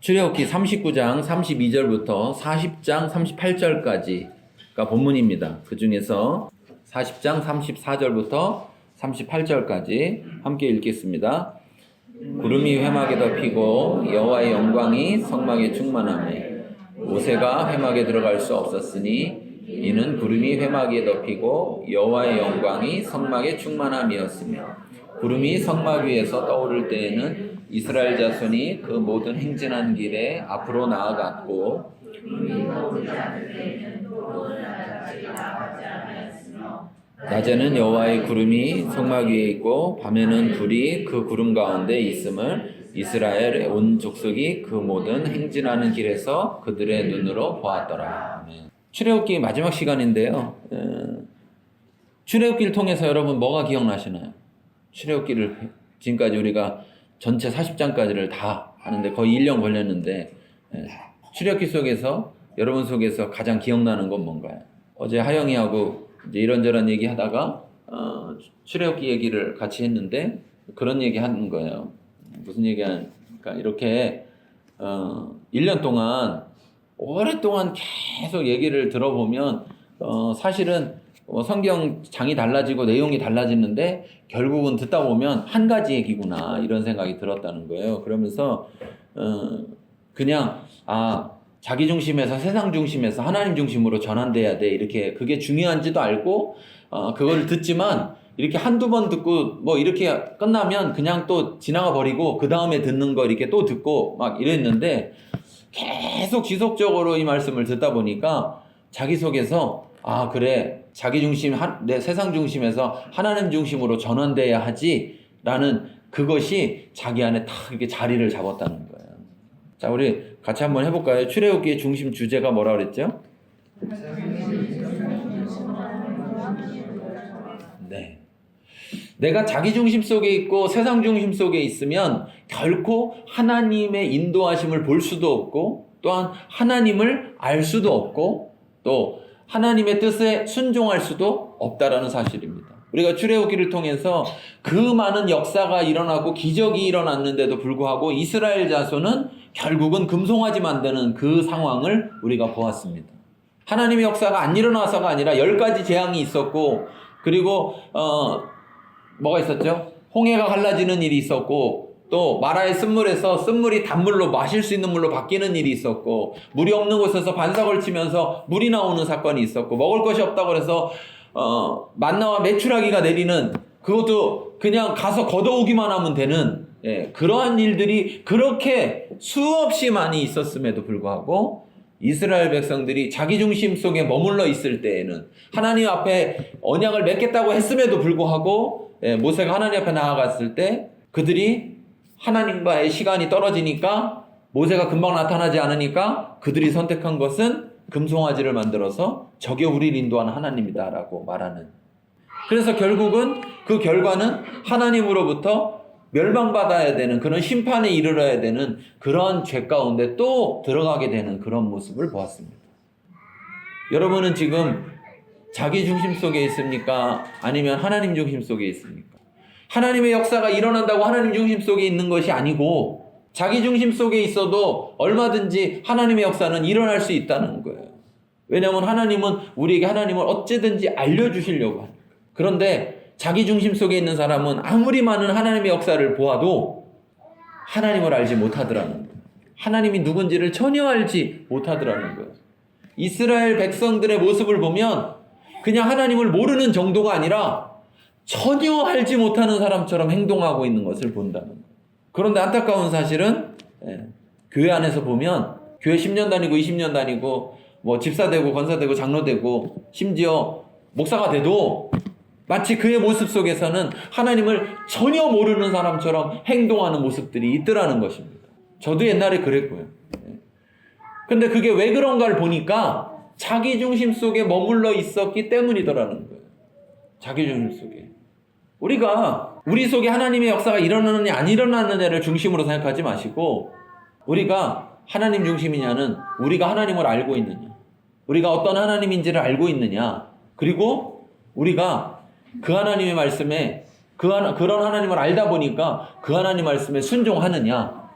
출애굽기 39장 32절부터 40장 38절까지가 본문입니다. 그 중에서 40장 34절부터 38절까지 함께 읽겠습니다. 구름이 회막에 덮이고 여호와의 영광이 성막에 충만하매 모세가 회막에 들어갈 수 없었으니 이는 구름이 회막에 덮이고 여호와의 영광이 성막에 충만함이었으며 구름이 성막 위에서 떠오를 때에는 이스라엘 자손이 그 모든 행진한 길에 앞으로 나아갔고 낮에는 여호와의 구름이 성막 위에 있고 밤에는 불이 그 구름 가운데 있음을 이스라엘 온 족속이 그 모든 행진하는 길에서 그들의 눈으로 보았더라. 출애굽기 마지막 시간인데요. 출애굽기를 통해서 여러분 뭐가 기억나시나요? 출애굽기를 지금까지 우리가 전체 40장까지를 다 하는데 거의 1년 걸렸는데 출애굽기 속에서 여러분 속에서 가장 기억나는 건 뭔가요? 어제 하영이하고 이제 이런저런 얘기하다가 출애굽기 얘기를 같이 했는데 그런 얘기 하는 거예요. 무슨 얘기하니까 이렇게 1년 동안 오랫동안 계속 얘기를 들어보면 사실은 성경 장이 달라지고 내용이 달라지는데 결국은 듣다 보면 한 가지 얘기구나 이런 생각이 들었다는 거예요. 그러면서 그냥 자기 중심에서 세상 중심에서 하나님 중심으로 전환돼야 돼 이렇게 그게 중요한지도 알고 그걸 듣지만 이렇게 한두 번 듣고 뭐 이렇게 끝나면 그냥 또 지나가 버리고 그 다음에 듣는 거 이렇게 또 듣고 막 이랬는데 계속 지속적으로 이 말씀을 듣다 보니까 자기 속에서 그래 자기 중심 내 세상 중심에서 하나님 중심으로 전환돼야 하지라는 그것이 자기 안에 딱 이렇게 자리를 잡았다는 거예요. 자, 우리 같이 한번 해볼까요? 출애굽기의 중심 주제가 뭐라 그랬죠? 네. 내가 자기 중심 속에 있고 세상 중심 속에 있으면 결코 하나님의 인도하심을 볼 수도 없고 또한 하나님을 알 수도 없고 또 하나님의 뜻에 순종할 수도 없다라는 사실입니다. 우리가 출애굽기를 통해서 그 많은 역사가 일어나고 기적이 일어났는데도 불구하고 이스라엘 자손은 결국은 금송아지 만드는 그 상황을 우리가 보았습니다. 하나님의 역사가 안 일어나서가 아니라 10가지 재앙이 있었고 그리고 뭐가 있었죠? 홍해가 갈라지는 일이 있었고 또 마라의 쓴물에서 쓴물이 단물로 마실 수 있는 물로 바뀌는 일이 있었고 물이 없는 곳에서 반사 걸치면서 물이 나오는 사건이 있었고 먹을 것이 없다고 해서 만나와 메추라기가 내리는 그것도 그냥 가서 걷어오기만 하면 되는 그러한 일들이 그렇게 수없이 많이 있었음에도 불구하고 이스라엘 백성들이 자기 중심 속에 머물러 있을 때에는 하나님 앞에 언약을 맺겠다고 했음에도 불구하고 모세가 하나님 앞에 나아갔을 때 그들이 하나님과의 시간이 떨어지니까 모세가 금방 나타나지 않으니까 그들이 선택한 것은 금송아지를 만들어서 저게 우리를 인도하는 하나님이다라고 말하는. 그래서 결국은 그 결과는 하나님으로부터 멸망받아야 되는 그런 심판에 이르러야 되는 그런 죄 가운데 또 들어가게 되는 그런 모습을 보았습니다. 여러분은 지금 자기 중심 속에 있습니까? 아니면 하나님 중심 속에 있습니까? 하나님의 역사가 일어난다고 하나님 중심 속에 있는 것이 아니고 자기 중심 속에 있어도 얼마든지 하나님의 역사는 일어날 수 있다는 거예요. 왜냐하면 하나님은 우리에게 하나님을 어찌든지 알려주시려고 합니다. 그런데 자기 중심 속에 있는 사람은 아무리 많은 하나님의 역사를 보아도 하나님을 알지 못하더라는 거예요. 하나님이 누군지를 전혀 알지 못하더라는 거예요. 이스라엘 백성들의 모습을 보면 그냥 하나님을 모르는 정도가 아니라 전혀 알지 못하는 사람처럼 행동하고 있는 것을 본다는 거예요. 그런데 안타까운 사실은 교회 안에서 보면 교회 10년 다니고 20년 다니고 뭐 집사 되고 권사 되고 장로 되고 심지어 목사가 돼도 마치 그의 모습 속에서는 하나님을 전혀 모르는 사람처럼 행동하는 모습들이 있더라는 것입니다. 저도 옛날에 그랬고요. 근데 그게 왜 그런가를 보니까 자기 중심 속에 머물러 있었기 때문이더라는 거예요. 자기 중심 속에. 우리가 우리 속에 하나님의 역사가 일어나느냐 안 일어나느냐를 중심으로 생각하지 마시고 우리가 하나님 중심이냐는 우리가 하나님을 알고 있느냐 우리가 어떤 하나님인지를 알고 있느냐 그리고 우리가 그 하나님의 말씀에 그런 하나님을 알다 보니까 그 하나님 말씀에 순종하느냐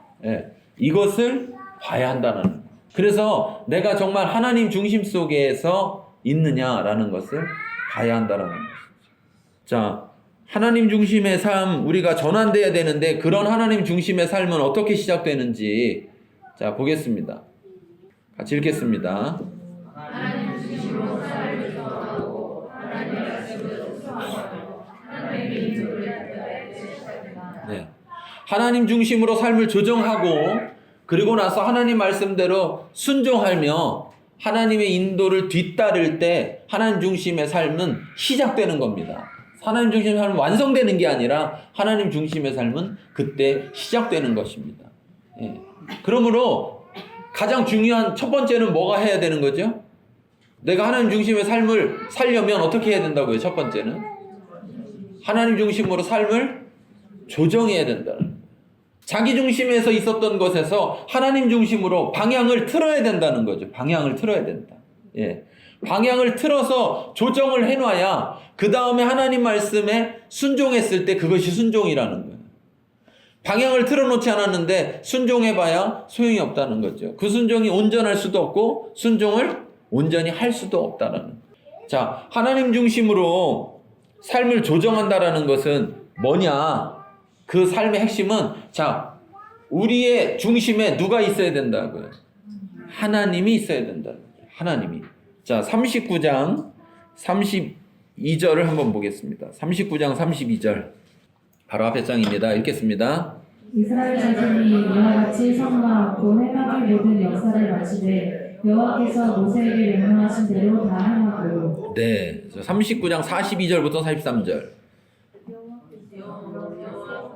이것을 봐야 한다는 거예요. 그래서 내가 정말 하나님 중심 속에서 있느냐라는 것을 봐야 한다는 것이죠. 자, 하나님 중심의 삶 우리가 전환돼야 되는데 그런 하나님 중심의 삶은 어떻게 시작되는지 자 보겠습니다. 같이 읽겠습니다. 네. 하나님 중심으로 삶을 조정하고 그리고 나서 하나님 말씀대로 순종하며 하나님의 인도를 뒤따를 때 하나님 중심의 삶은 시작되는 겁니다. 하나님 중심의 삶은 완성되는 게 아니라 하나님 중심의 삶은 그때 시작되는 것입니다. 예. 그러므로 가장 중요한 첫 번째는 뭐가 해야 되는 거죠? 내가 하나님 중심의 삶을 살려면 어떻게 해야 된다고요? 첫 번째는 하나님 중심으로 삶을 조정해야 된다는 거예요. 자기 중심에서 있었던 것에서 하나님 중심으로 방향을 틀어야 된다는 거죠. 방향을 틀어야 된다. 예. 방향을 틀어서 조정을 해놔야 그 다음에 하나님 말씀에 순종했을 때 그것이 순종이라는 거예요. 방향을 틀어놓지 않았는데 순종해봐야 소용이 없다는 거죠. 그 순종이 온전할 수도 없고 순종을 온전히 할 수도 없다는 거예요. 자, 하나님 중심으로 삶을 조정한다라는 것은 뭐냐? 그 삶의 핵심은 자, 우리의 중심에 누가 있어야 된다고요? 하나님이 있어야 된다. 하나님이. 자, 39장 32절을 한번 보겠습니다. 39장 32절. 바로 앞에 장입니다. 읽겠습니다. 이스라엘 자손이 이와 같이 성화하고 행하기 모든 역사를 마치되 여호와께서 모세에게 명령하신 대로 다 행하고. 네, 39장 42절부터 43절.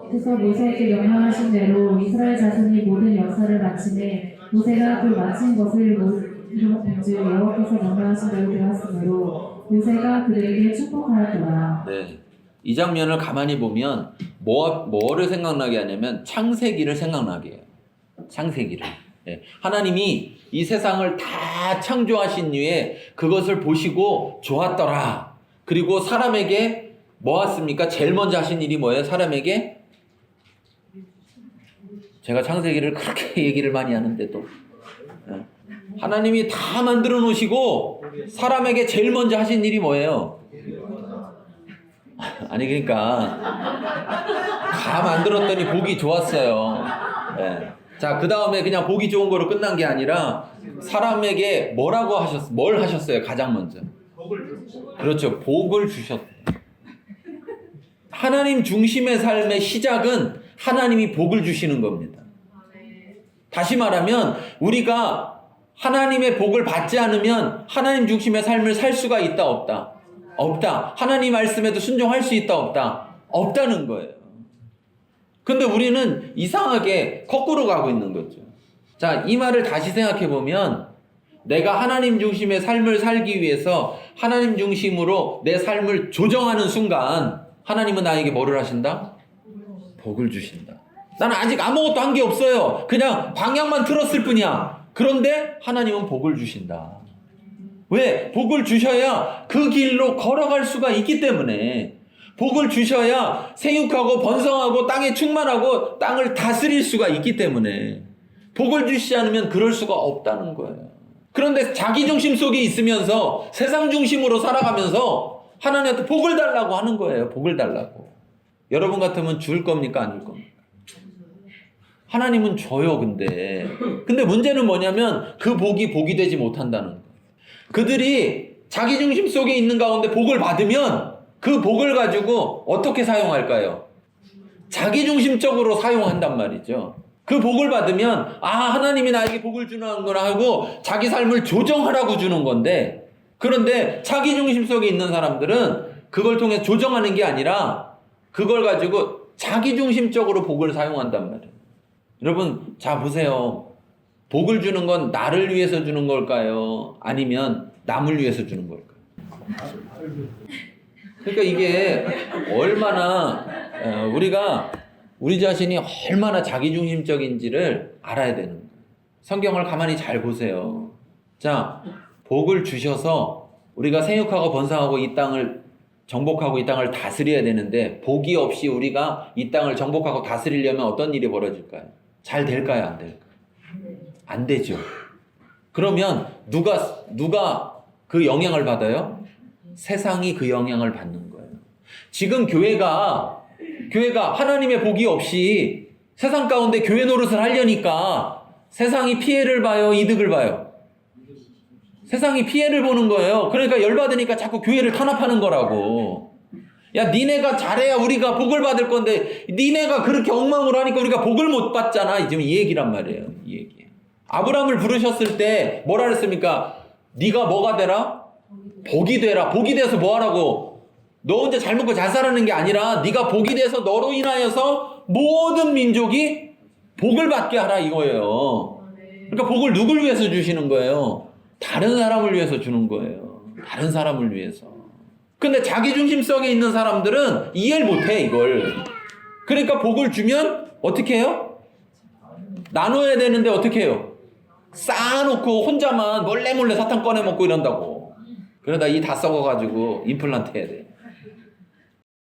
그래서 모세에게 명령하신 대로 이스라엘 자손이 모든 역사를 마치되 모세가 그 마친 것을 본즉 여호와께서 명령하신 대로 되었으므로 모세가 그들에게 축복하였더라. 네. 이 장면을 가만히 보면 뭐를 생각나게 하냐면 창세기를 생각나게 해요. 창세기를. 네. 하나님이 이 세상을 다 창조하신 후에 그것을 보시고 좋았더라. 그리고 사람에게 뭐 왔습니까? 제일 먼저 하신 일이 뭐예요? 사람에게 제가 창세기를 그렇게 얘기를 많이 하는데도 하나님이 다 만들어 놓으시고 사람에게 제일 먼저 하신 일이 뭐예요? 아니 그러니까 다 만들었더니 보기 좋았어요. 네. 자, 그 다음에 그냥 보기 좋은 거로 끝난 게 아니라 사람에게 뭘 하셨어요? 가장 먼저. 그렇죠. 복을 주셨어요. 하나님 중심의 삶의 시작은 하나님이 복을 주시는 겁니다. 다시 말하면 우리가 하나님의 복을 받지 않으면 하나님 중심의 삶을 살 수가 있다 없다? 없다. 하나님 말씀에도 순종할 수 있다 없다? 없다는 거예요. 근데 우리는 이상하게 거꾸로 가고 있는 거죠. 자, 이 말을 다시 생각해 보면 내가 하나님 중심의 삶을 살기 위해서 하나님 중심으로 내 삶을 조정하는 순간 하나님은 나에게 뭐를 하신다? 복을 주신다. 나는 아직 아무것도 한 게 없어요. 그냥 방향만 틀었을 뿐이야. 그런데 하나님은 복을 주신다. 왜? 복을 주셔야 그 길로 걸어갈 수가 있기 때문에. 복을 주셔야 생육하고 번성하고 땅에 충만하고 땅을 다스릴 수가 있기 때문에. 복을 주시지 않으면 그럴 수가 없다는 거예요. 그런데 자기 중심 속에 있으면서 세상 중심으로 살아가면서 하나님한테 복을 달라고 하는 거예요. 복을 달라고. 여러분 같으면 줄 겁니까? 안 줄 겁니까? 하나님은 줘요. 근데 문제는 뭐냐면 그 복이 되지 못한다는 거예요. 그들이 자기 중심 속에 있는 가운데 복을 받으면 그 복을 가지고 어떻게 사용할까요? 자기 중심적으로 사용한단 말이죠. 그 복을 받으면 하나님이 나에게 복을 주는구나 하고 자기 삶을 조정하라고 주는 건데, 그런데 자기 중심 속에 있는 사람들은 그걸 통해 조정하는 게 아니라 그걸 가지고 자기 중심적으로 복을 사용한단 말이에요. 여러분, 자 보세요. 복을 주는 건 나를 위해서 주는 걸까요? 아니면 남을 위해서 주는 걸까요? 그러니까 이게 얼마나 우리 자신이 얼마나 자기중심적인지를 알아야 되는 거예요. 성경을 가만히 잘 보세요. 자, 복을 주셔서 우리가 생육하고 번성하고 이 땅을 정복하고 이 땅을 다스려야 되는데, 복이 없이 우리가 이 땅을 정복하고 다스리려면 어떤 일이 벌어질까요? 잘 될까요? 안 될까요? 안 되죠. 그러면 누가 그 영향을 받아요? 세상이 그 영향을 받는 거예요. 지금 교회가 하나님의 복이 없이 세상 가운데 교회 노릇을 하려니까 세상이 피해를 봐요, 이득을 봐요? 세상이 피해를 보는 거예요. 그러니까 열받으니까 자꾸 교회를 탄압하는 거라고. 야, 니네가 잘해야 우리가 복을 받을 건데 니네가 그렇게 엉망으로 하니까 우리가 복을 못 받잖아. 지금 이 얘기란 말이에요. 이 얘기. 아브라함을 부르셨을 때 뭐라 그랬습니까? 네가 뭐가 되라? 복이 되라. 복이 돼서 뭐 하라고? 너 혼자 잘 먹고 잘 살아는 게 아니라 네가 복이 돼서 너로 인하여서 모든 민족이 복을 받게 하라 이거예요. 그러니까 복을 누굴 위해서 주시는 거예요? 다른 사람을 위해서 주는 거예요. 다른 사람을 위해서. 근데 자기중심성에 있는 사람들은 이해를 못해 이걸. 그러니까 복을 주면 어떻게 해요? 나눠야 되는데 어떻게 해요? 쌓아놓고 혼자만 몰래 사탕 꺼내 먹고 이런다고. 그러다 이 다 썩어가지고 임플란트 해야 돼.